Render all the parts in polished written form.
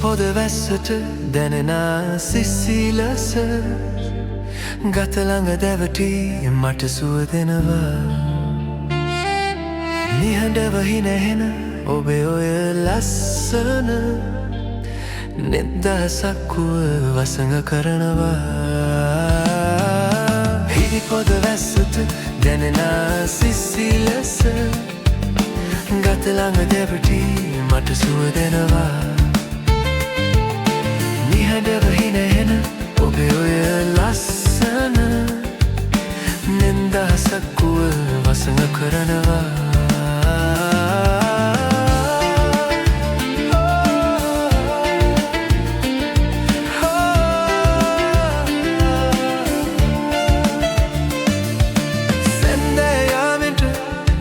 හිරිපොද වැස්සට දැනෙන සිසිලස ගත ළඟ දැවටි මට සුව දෙනවා නිහඬව හිනහෙන ඔබේ ඔය ලස්සන නිදහසක් වූ වසඟ කරනවා හිරිපොද වැස්සට දැනෙන සිසිලස ගත ළඟ දැවටි මට සුව දෙනවා නිහඬව හිනහෙන ඔබේ ඔය ලස්සන නිදහසක් වූ වසඟ කරනවා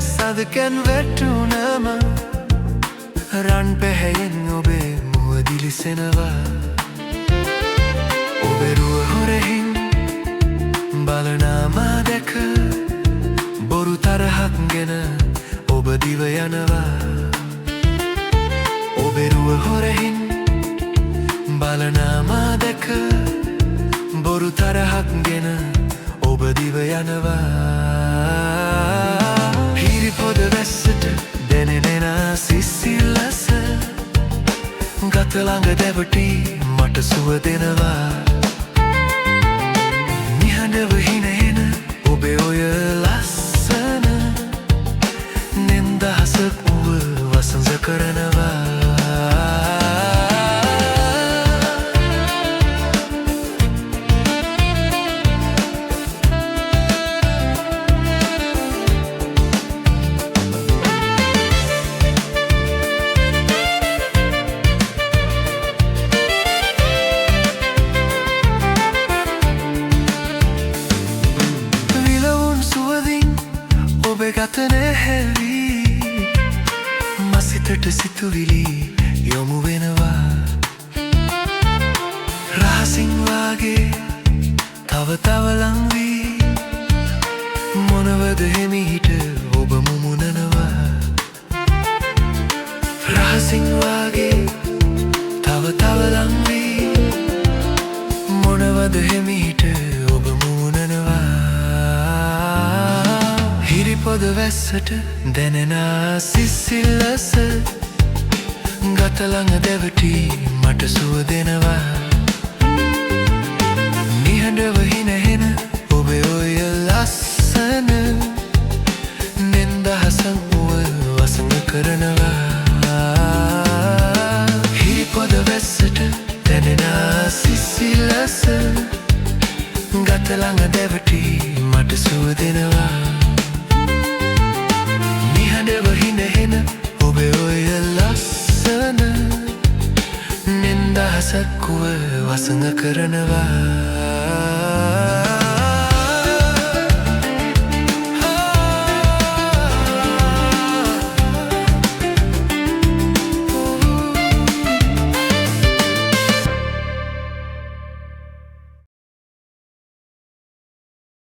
සදකැන් වැටුනම රන් පැහැයෙන් ඔබේ මුව දිලිසෙනවා ඔබේ රුව හොරෙහින් බලනාමා දැක බොරු තරහක් ගෙන ඔබ දිව යනවා ඔබේ රුව හොරෙහින් බලනාමා දැක බොරු තරහක් ගෙන ඔබ දිව යනවා හිරිපොද වැස්සට දැනෙන සිසිලස ගත ළඟ දැවටි මට සුව දෙනවා නිහඬව හිනහෙන ඔබේ ඔය ලස්සන නිදහසක් වූ වසඟ කරනවා ඔබේ ගත නැහැවි මසිතට සිතුවිලි යොමු වෙනවා රහසින් වාගේ තව තව ලං වී මොනවද හිමිහිට ඔබ මුමුණනවා රහසින් වාගේ තව තව ලං වී මොනවද හිමිහිට ඔබ මුමුණනවා හිරිපොද වැස්සට දැනෙන සිසිලස ගත ළඟ දැවටි මට සුව දෙනවා නිහඬව හිනහෙන ඔබේ ඔය ලස්සන නිදහසක් වූ වසඟ කරනවා හිරිපොද වැස්සට දැනෙන සිසිලස ගත ළඟ දැවටි මට සුව දෙනවා නිහඬව හිනහෙන ඔබේ ඔය ලස්සන නිදහසක් වූ වසඟ කරනවා